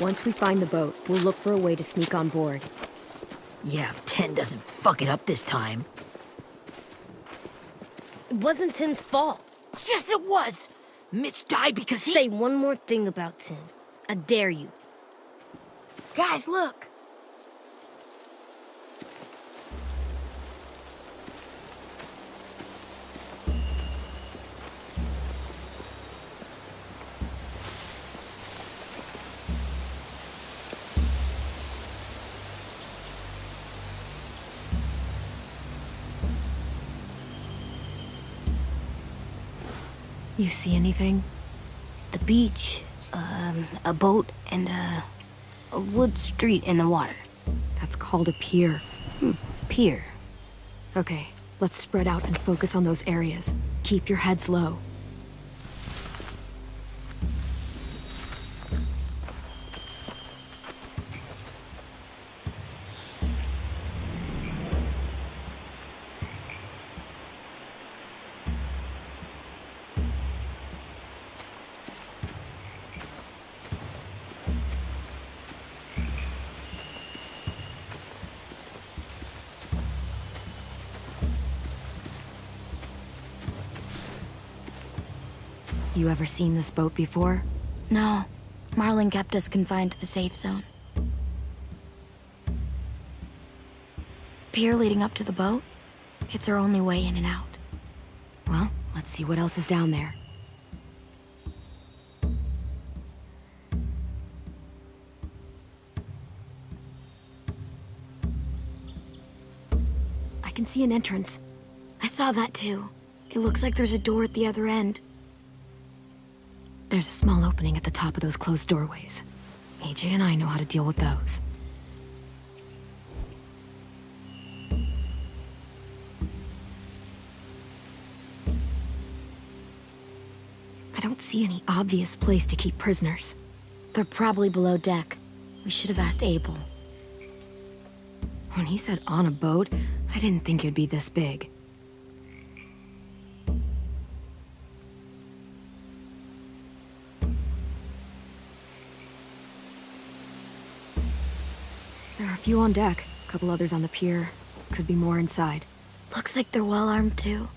Once we find the boat, we'll look for a way to sneak on board. Yeah, if 10 doesn't fuck it up this time. It wasn't Tin's fault. Yes, it was! Mitch died because he— Say one more thing about Tin. I dare you. Guys, look! You see anything? The beach, a boat, and a wood street in the water. That's called a pier. Pier. Okay, let's spread out and focus on those areas. Keep your heads low. You ever seen this boat before? No, Marlin kept us confined to the safe zone. Pier leading up to the boat? It's our only way in and out. Well, let's see what else is down there. I can see an entrance. I saw that too. It looks like there's a door at the other end. There's a small opening at the top of those closed doorways. AJ and I know how to deal with those. I don't see any obvious place to keep prisoners. They're probably below deck. We should have asked Abel. When he said on a boat, I didn't think it'd be this big. There are a few on deck, a couple others on the pier. Could be more inside. Looks like they're well armed too.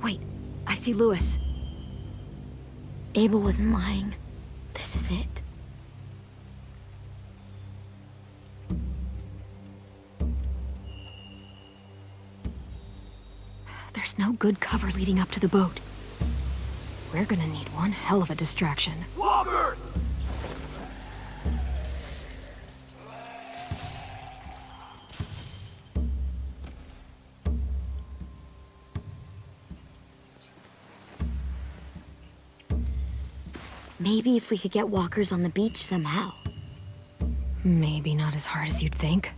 Wait, I see Lewis. Abel wasn't lying. This is it. There's no good cover leading up to the boat. We're gonna need one hell of a distraction. Walkers! Maybe if we could get walkers on the beach somehow. Maybe not as hard as you'd think.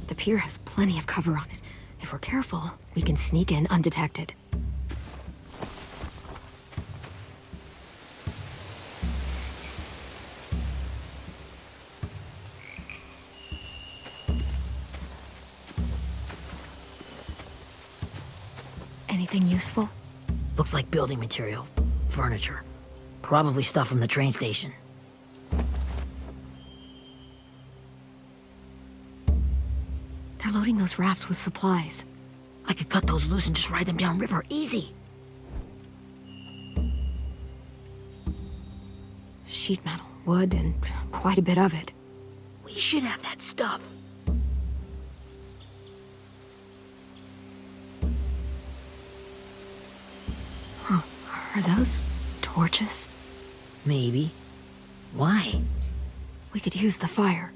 The pier has plenty of cover on it. If we're careful, we can sneak in undetected. Anything useful? Looks like building material. Furniture. Probably stuff from the train station. They're loading those rafts with supplies. I could cut those loose and just ride them downriver. Easy. Sheet metal, wood, and quite a bit of it. We should have that stuff. Huh. Are those torches? Maybe. Why? We could use the fire.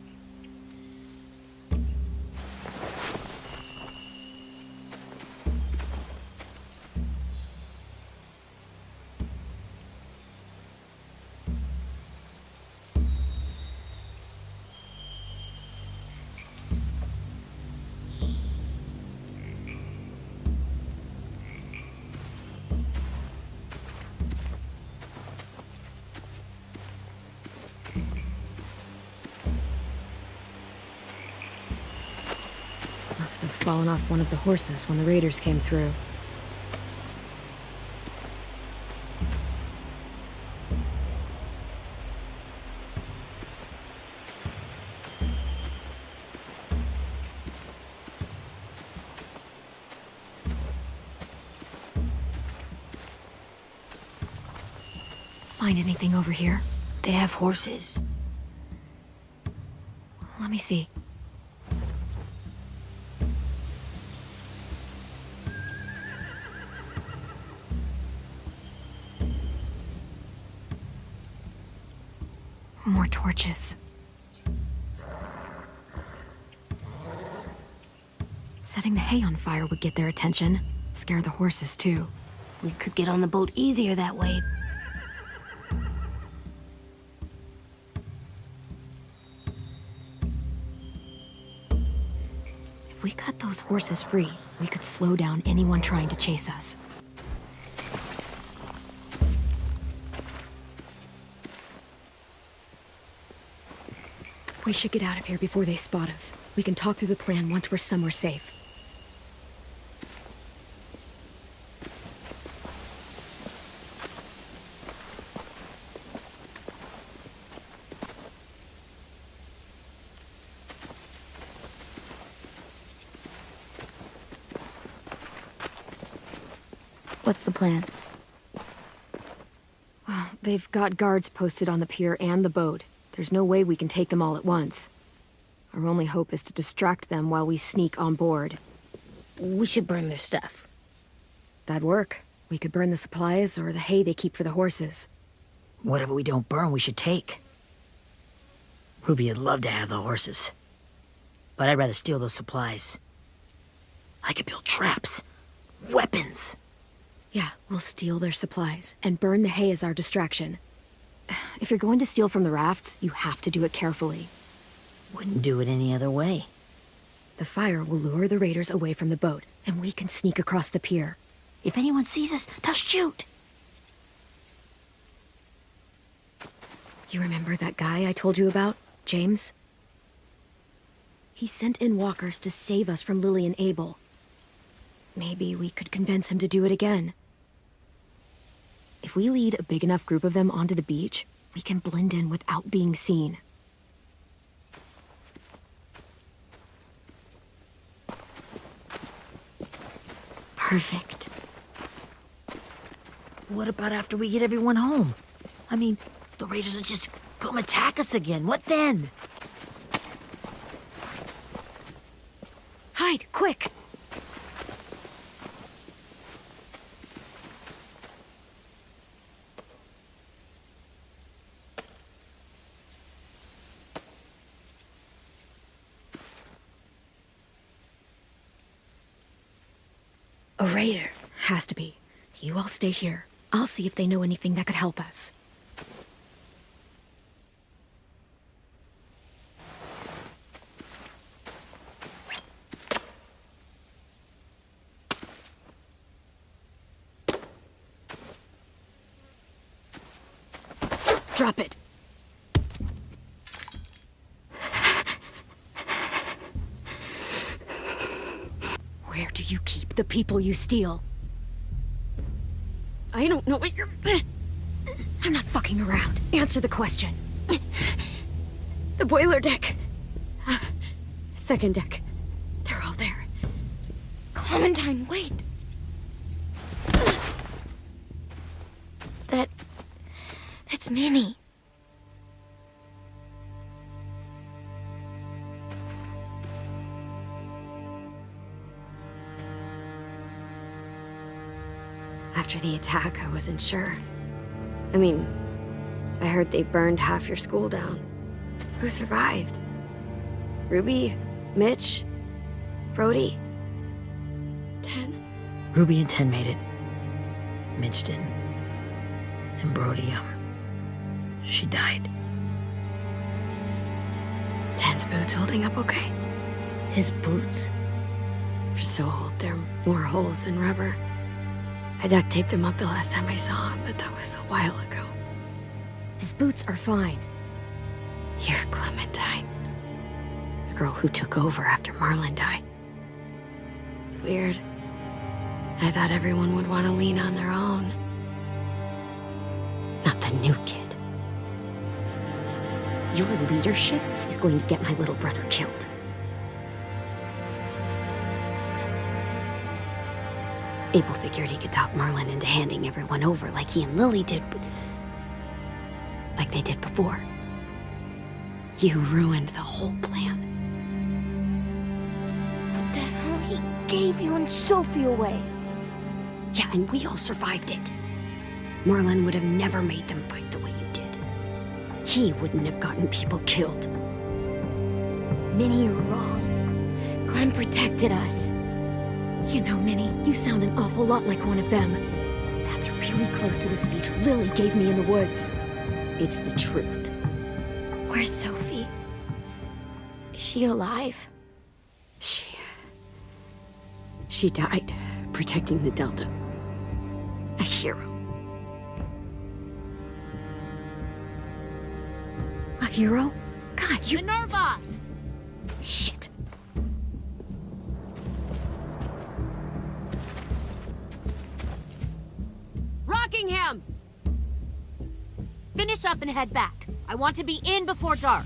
Must have fallen off one of the horses when the raiders came through. Find anything over here? They have horses. Let me see. More torches. Setting the hay on fire would get their attention. Scare the horses, too. We could get on the boat easier that way. If we cut those horses free, we could slow down anyone trying to chase us. We should get out of here before they spot us. We can talk through the plan once we're somewhere safe. What's the plan? Well, they've got guards posted on the pier and the boat. There's no way we can take them all at once. Our only hope is to distract them while we sneak on board. We should burn their stuff. That'd work. We could burn the supplies or the hay they keep for the horses. Whatever we don't burn, we should take. Ruby would love to have the horses. But I'd rather steal those supplies. I could build traps. Weapons. Yeah, we'll steal their supplies and burn the hay as our distraction. If you're going to steal from the rafts, you have to do it carefully. Wouldn't do it any other way. The fire will lure the raiders away from the boat, and we can sneak across the pier. If anyone sees us, they'll shoot. You remember that guy I told you about, James? He sent in walkers to save us from Lily and Abel. Maybe we could convince him to do it again. If we lead a big enough group of them onto the beach, we can blend in without being seen. Perfect. What about after we get everyone home? I mean, the raiders will just come attack us again. What then? Hide, quick! A raider. Has to be. You all stay here. I'll see if they know anything that could help us. Drop it. Where do you keep the people you steal? I don't know what you're... I'm not fucking around. Answer the question. The boiler deck. Second deck. They're all there. Clementine, wait. That's Minnie. After the attack, I wasn't sure. I mean, I heard they burned half your school down. Who survived? Ruby? Mitch? Brody? Ten? Ruby and Ten made it. Mitch didn't. And Brody, she died. Ten's boots holding up okay? His boots? They're so old, there are more holes than rubber. I duct taped him up the last time I saw him, but that was a while ago. His boots are fine. You're Clementine. The girl who took over after Marlon died. It's weird. I thought everyone would want to lean on their own. Not the new kid. Your leadership is going to get my little brother killed. Abel figured he could talk Merlin into handing everyone over like he and Lily did, but... like they did before. You ruined the whole plan. What the hell? He gave you and Sophie away. Yeah, and we all survived it. Merlin would have never made them fight the way you did. He wouldn't have gotten people killed. Minnie, you're wrong. Clem protected us. You know, Minnie, you sound an awful lot like one of them. That's really close to the speech Lily gave me in the woods. It's the truth. Where's Sophie? Is she alive? She died protecting the Delta. A hero. A hero? God, you... Minerva! Shit. Rockingham! Finish up and head back. I want to be in before dark.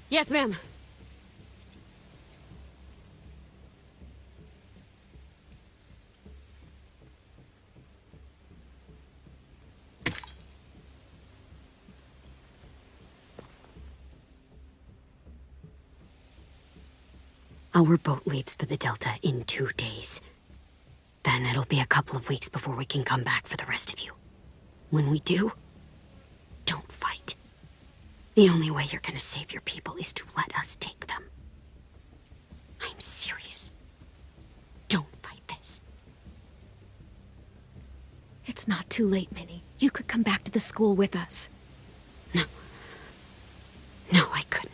Yes, ma'am. Our boat leaves for the Delta in 2 days. Then it'll be a couple of weeks before we can come back for the rest of you. When we do, don't fight. The only way you're gonna save your people is to let us take them. I'm serious. Don't fight this. It's not too late, Minnie. You could come back to the school with us. No. No, I couldn't.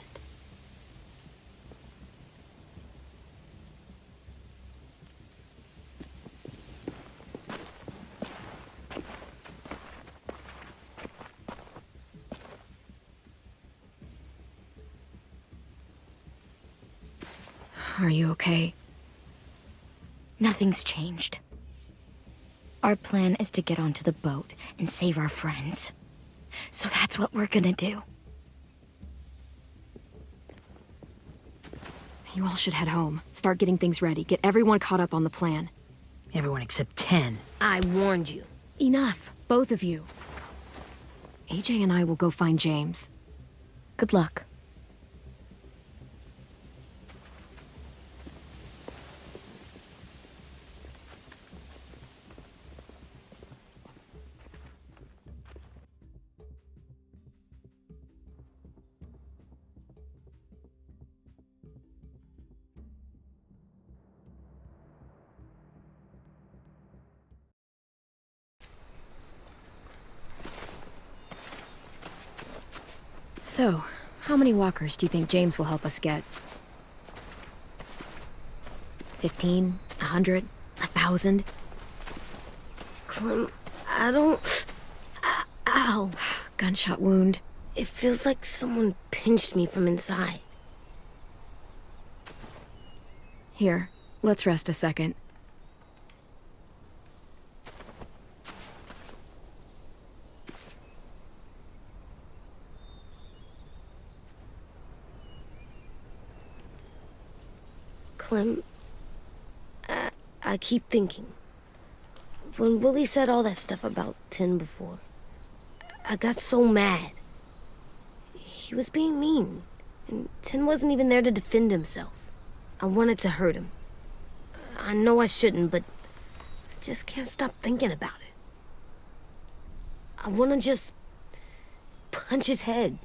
Are you okay? Nothing's changed. Our plan is to get onto the boat and save our friends. So that's what we're gonna do. You all should head home. Start getting things ready. Get everyone caught up on the plan. Everyone except 10. I warned you. Enough. Both of you. AJ and I will go find James. Good luck. So, how many walkers do you think James will help us get? 15? 100? 1,000? Clem, I don't... Ow. Gunshot wound. It feels like someone pinched me from inside. Here, let's rest a second. Clem, I keep thinking. When Willie said all that stuff about Tin before, I got so mad. He was being mean, and Tin wasn't even there to defend himself. I wanted to hurt him. I know I shouldn't, but I just can't stop thinking about it. I want to just punch his head.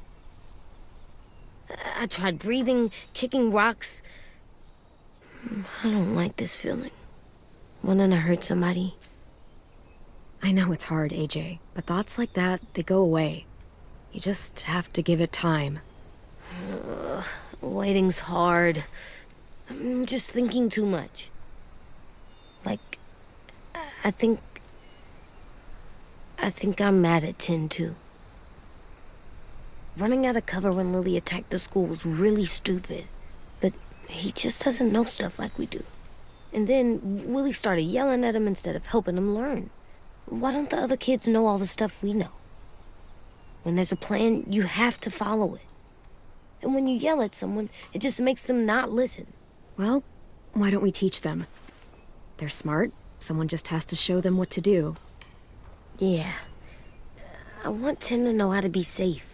I tried breathing, kicking rocks. I don't like this feeling. Wanting to hurt somebody. I know it's hard, AJ, but thoughts like that, they go away. You just have to give it time. Waiting's hard. I'm just thinking too much. Like, I think I'm mad at Tin, too. running out of cover when Lily attacked the school was really stupid. But he just doesn't know stuff like we do. And then Willie started yelling at him instead of helping him learn. Why don't the other kids know all the stuff we know? When there's a plan, you have to follow it. And when you yell at someone, it just makes them not listen. Well, why don't we teach them? They're smart. Someone just has to show them what to do. Yeah. I want Tim to know how to be safe.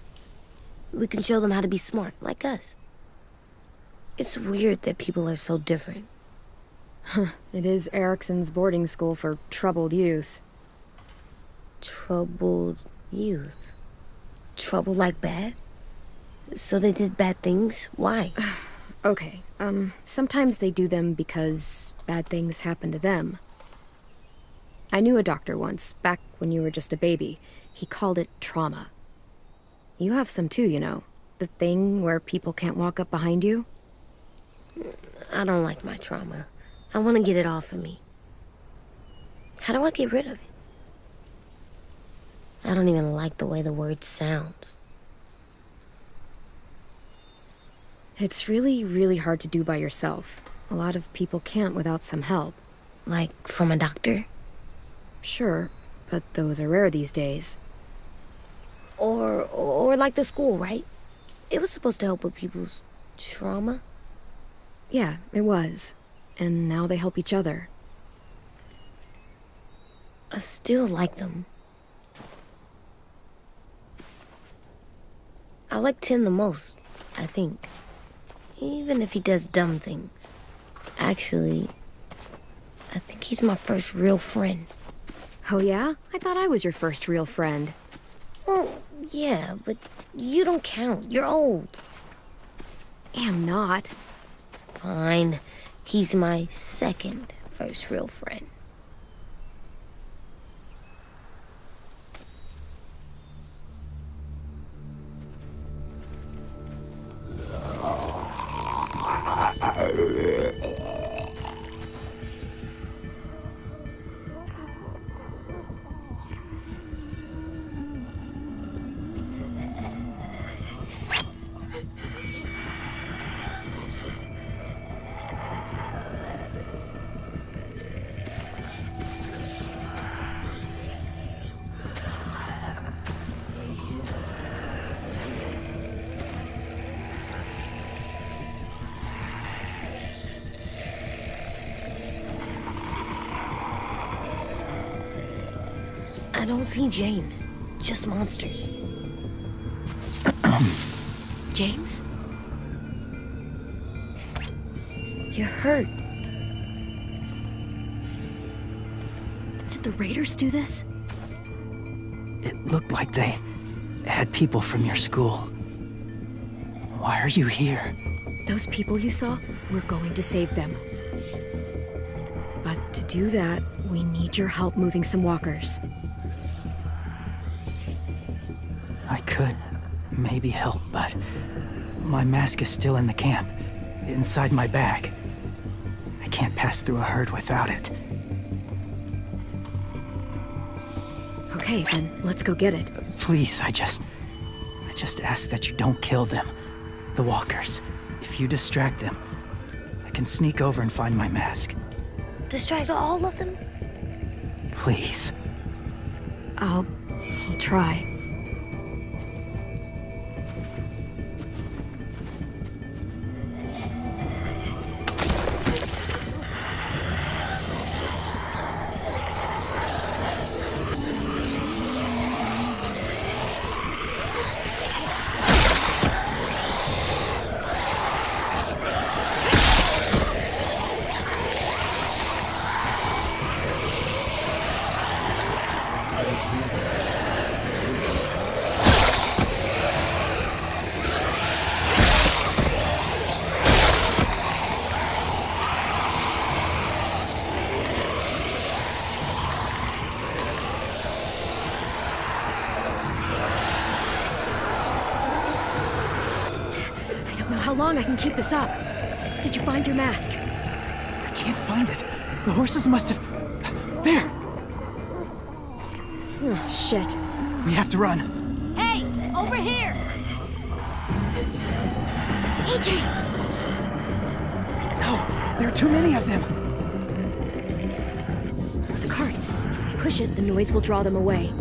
We can show them how to be smart, like us. It's weird that people are so different. It is Erickson's boarding school for troubled youth. Troubled youth. Trouble like bad? So they did bad things? Why? Okay, sometimes they do them because bad things happen to them. I knew a doctor once, back when you were just a baby. He called it trauma. You have some too, you know. The thing where people can't walk up behind you. I don't like my trauma. I want to get it off of me. How do I get rid of it? I don't even like the way the word sounds. It's really, really hard to do by yourself. A lot of people can't without some help. Like from a doctor? Sure, but those are rare these days. Or like the school, right? It was supposed to help with people's trauma. Yeah, it was. And now they help each other. I still like them. I like Tim the most, I think. Even if he does dumb things. Actually, I think he's my first real friend. Oh yeah? I thought I was your first real friend. Well, yeah, but you don't count. You're old. Am not. Fine. He's my second first real friend. I don't see James. Just monsters. James? You're hurt. Did the Raiders do this? It looked like they had people from your school. Why are you here? Those people you saw? We're going to save them. But to do that, we need your help moving some walkers. I could maybe help, but my mask is still in the camp, inside my bag. I can't pass through a herd without it. Okay, then let's go get it. Please, I just ask that you don't kill them. The walkers. If you distract them, I can sneak over and find my mask. Distract all of them? Please. I'll try. How long I can keep this up? Did you find your mask? I can't find it. The horses must have... There! Oh, shit. We have to run. Hey, over here! AJ! No, there are too many of them. The cart. If we push it, the noise will draw them away.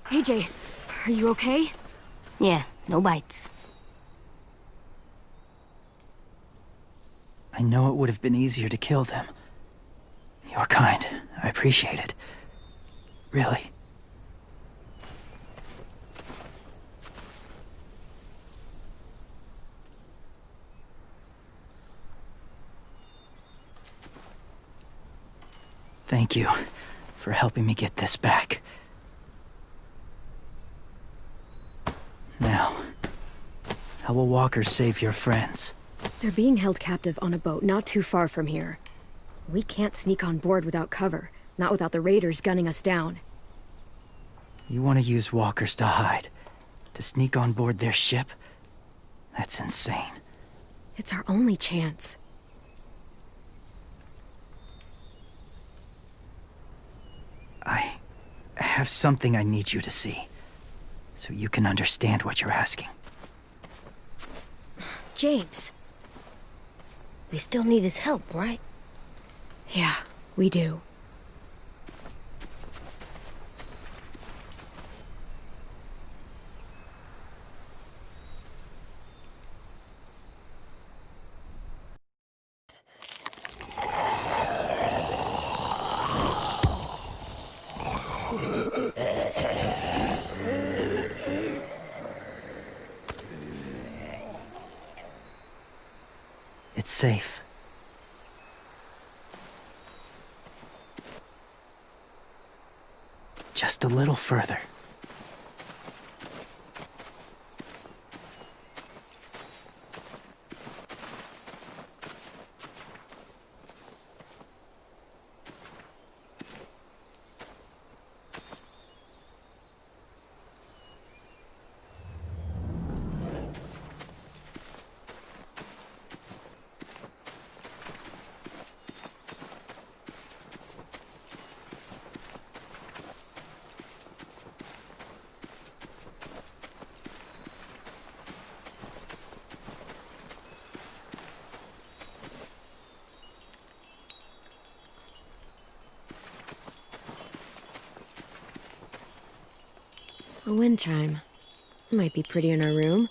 AJ, are you okay? Yeah, no bites. I know it would have been easier to kill them. You're kind. I appreciate it. Really. Thank you for helping me get this back. Now, how will walkers save your friends? They're being held captive on a boat not too far from here. We can't sneak on board without cover, not without the raiders gunning us down. You want to use walkers to hide? To sneak on board their ship? That's insane. It's our only chance. I have something I need you to see, so you can understand what you're asking. James. We still need his help, right? Yeah, we do. It's safe. Just a little further. A wind chime. Might be pretty in our room.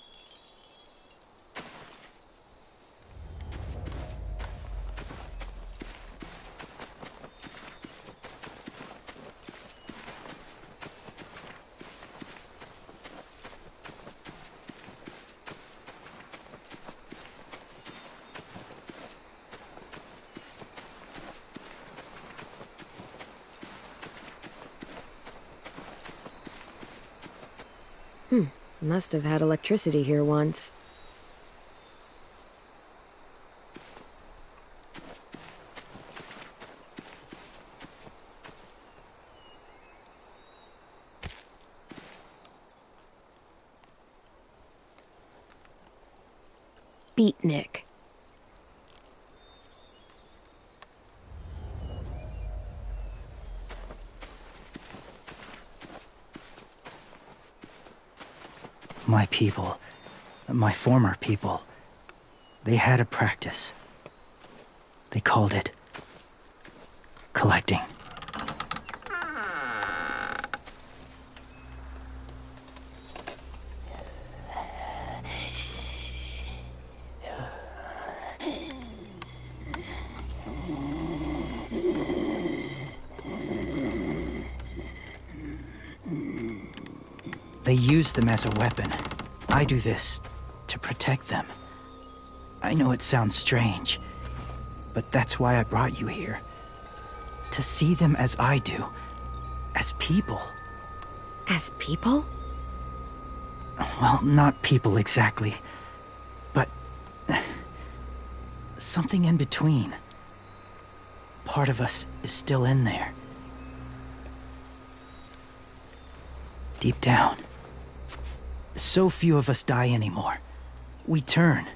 Must have had electricity here once. Beatnik. My people, my former people, they had a practice. They called it collecting. They use them as a weapon. I do this to protect them. I know it sounds strange, but that's why I brought you here. To see them as I do, as people. As people? Well, not people exactly, but something in between. Part of us is still in there. Deep down. So few of us die anymore. We turn.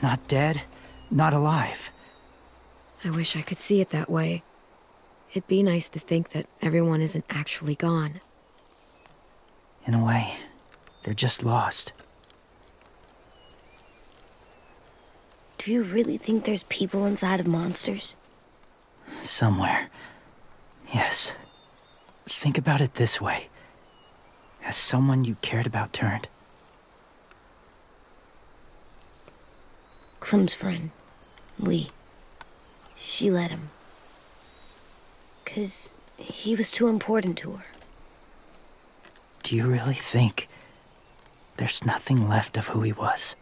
Not dead, not alive. I wish I could see it that way. It'd be nice to think that everyone isn't actually gone. In a way, they're just lost. Do you really think there's people inside of monsters? Somewhere. Yes. Think about it this way. Has someone you cared about turned? Clem's friend, Lee. She let him. 'Cause he was too important to her. Do you really think there's nothing left of who he was?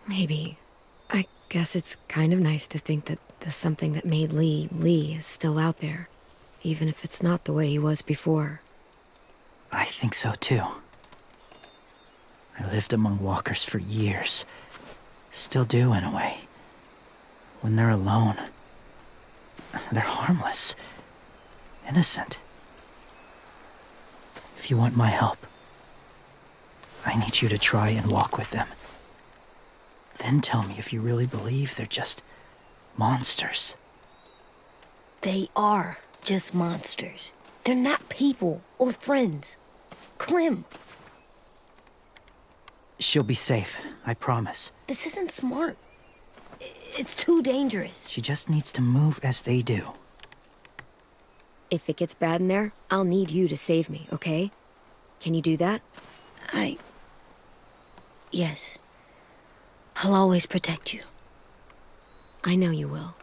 Maybe. I guess it's kind of nice to think that the something that made Lee Lee is still out there, even if it's not the way he was before. I think so too. I lived among walkers for years. Still do in a way. When they're alone, they're harmless. Innocent. If you want my help, I need you to try and walk with them. Then tell me if you really believe they're just monsters. They are just monsters. They're not people or friends. Clem, She'll be safe, I promise. this isn't smart. It's too dangerous. She just needs to move as they do. If it gets bad in there, I'll need you to save me, okay? Can you do that? Yes. I'll always protect you. I know you will.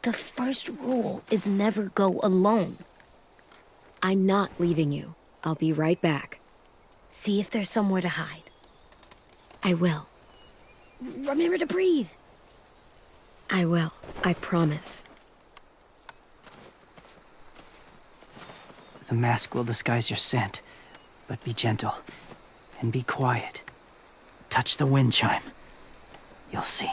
The first rule is never go alone. I'm not leaving you. I'll be right back. See if there's somewhere to hide. I will. Remember to breathe. I will. I promise. The mask will disguise your scent, but be gentle and be quiet. Touch the wind chime. You'll see.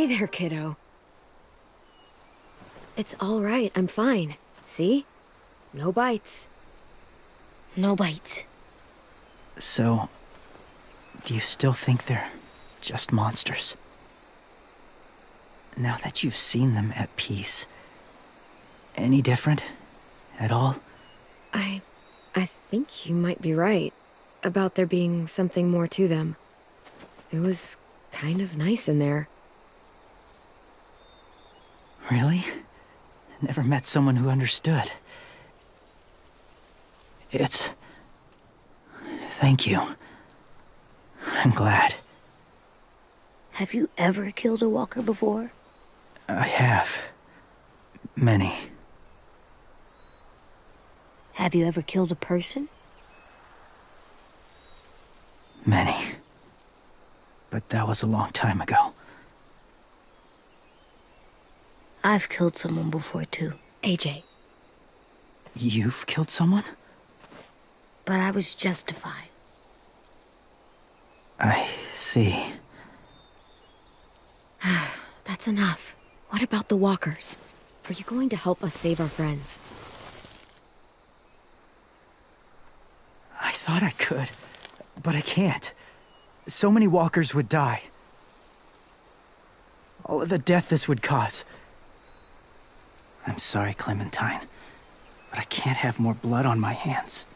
there, kiddo. It's all right. I'm fine. See? No bites. No bites. So, do you still think they're just monsters? Now that you've seen them at peace, any different at all? I think you might be right about there being something more to them. It was kind of nice in there. Really? Never met someone who understood. Thank you. I'm glad. Have you ever killed a walker before? I have. Many. Have you ever killed a person? Many. But that was a long time ago. I've killed someone before, too. AJ, You've killed someone? But I was justified. I see. that's enough. What about the walkers? Are you going to help us save our friends? I thought I could, but I can't. So many walkers would die. All of the death this would cause. I'm sorry, Clementine, but I can't have more blood on my hands.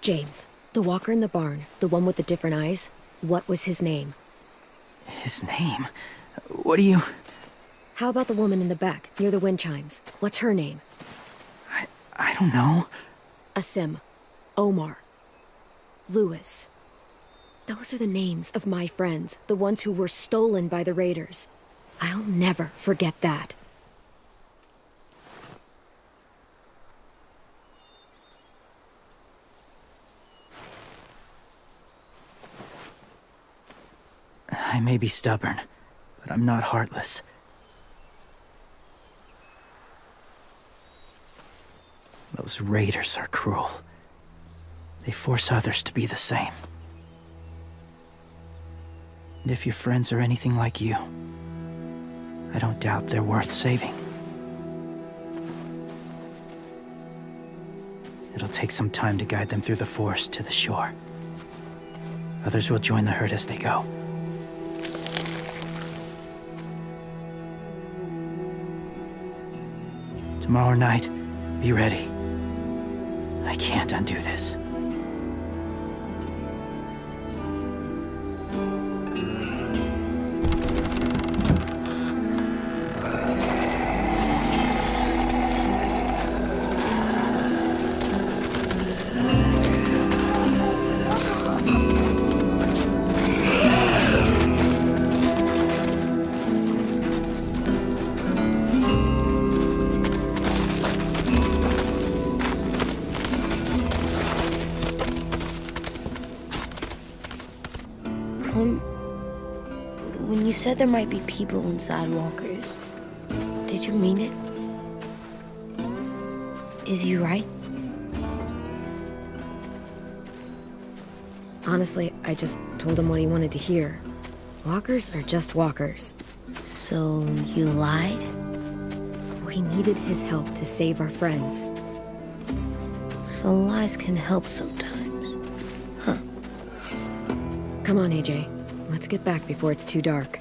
James, the walker in the barn, the one with the different eyes, what was his name? His name? What do you... How about the woman in the back, near the wind chimes? What's her name? I don't know. Asim. Omar. Lewis. Those are the names of my friends, the ones who were stolen by the raiders. I'll never forget that. I may be stubborn, but I'm not heartless. Those raiders are cruel. They force others to be the same. And if your friends are anything like you, I don't doubt they're worth saving. It'll take some time to guide them through the forest to the shore. Others will join the herd as they go. Tomorrow night, be ready. I can't undo this. Clem, when you said there might be people inside walkers, did you mean it? Is he right? Honestly, I just told him what he wanted to hear. Walkers are just walkers. So you lied? We needed his help to save our friends. So lies can help sometimes. Huh. Come on, AJ. Let's get back before it's too dark.